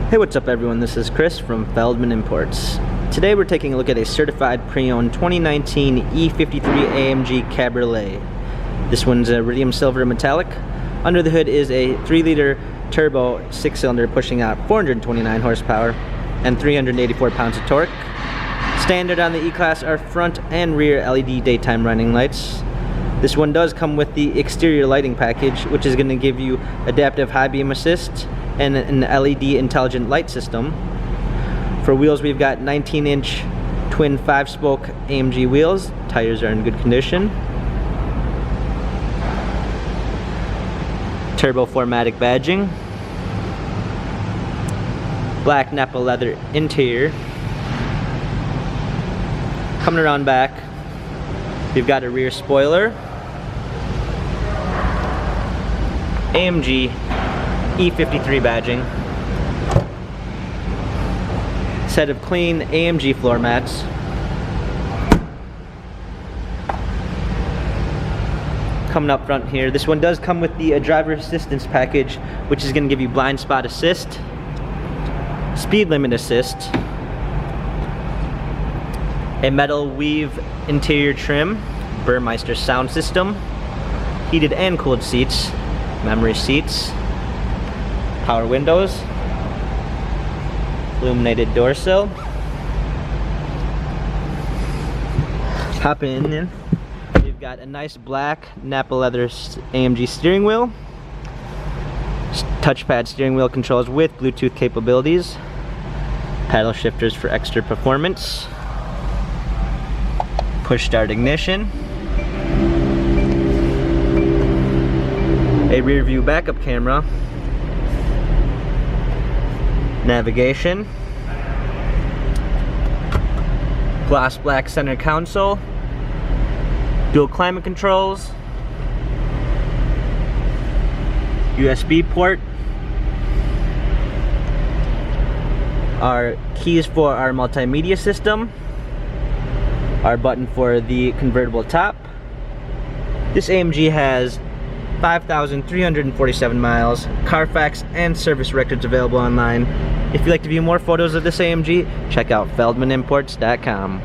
Hey, what's up everyone? This is Chris from Feldmann Imports. Today we're taking a look at a certified pre-owned 2019 E53 AMG Cabriolet. This one's a iridium silver metallic. Under the hood is a 3-liter turbo 6-cylinder pushing out 429 horsepower and 384 pounds of torque. Standard on the E-Class are front and rear LED daytime running lights. This one does come with the exterior lighting package, which is going to give you adaptive high beam assist and an LED intelligent light system. For wheels, we've got 19-inch twin 5-spoke AMG wheels. Tires are in good condition. Turbo 4MATIC badging. Black Napa leather interior. Coming around back, we've got a rear spoiler. AMG E53 badging. Set of clean AMG floor mats. Coming up front here, this one does come with the driver assistance package, which is going to give you blind spot assist, speed limit assist, a metal weave interior trim, Burmeister sound system, heated and cooled seats, memory seats, power windows, illuminated door sill. Hopping in, we've got a nice black Napa leather AMG steering wheel, touchpad steering wheel controls with Bluetooth capabilities, paddle shifters for extra performance, push start ignition, a rear view backup camera, navigation, gloss black center console, dual climate controls, USB port, our keys for our multimedia system, our button for the convertible top. This AMG has 5,347 miles, Carfax and service records available online. If you'd like to view more photos of this AMG, check out feldmanimports.com.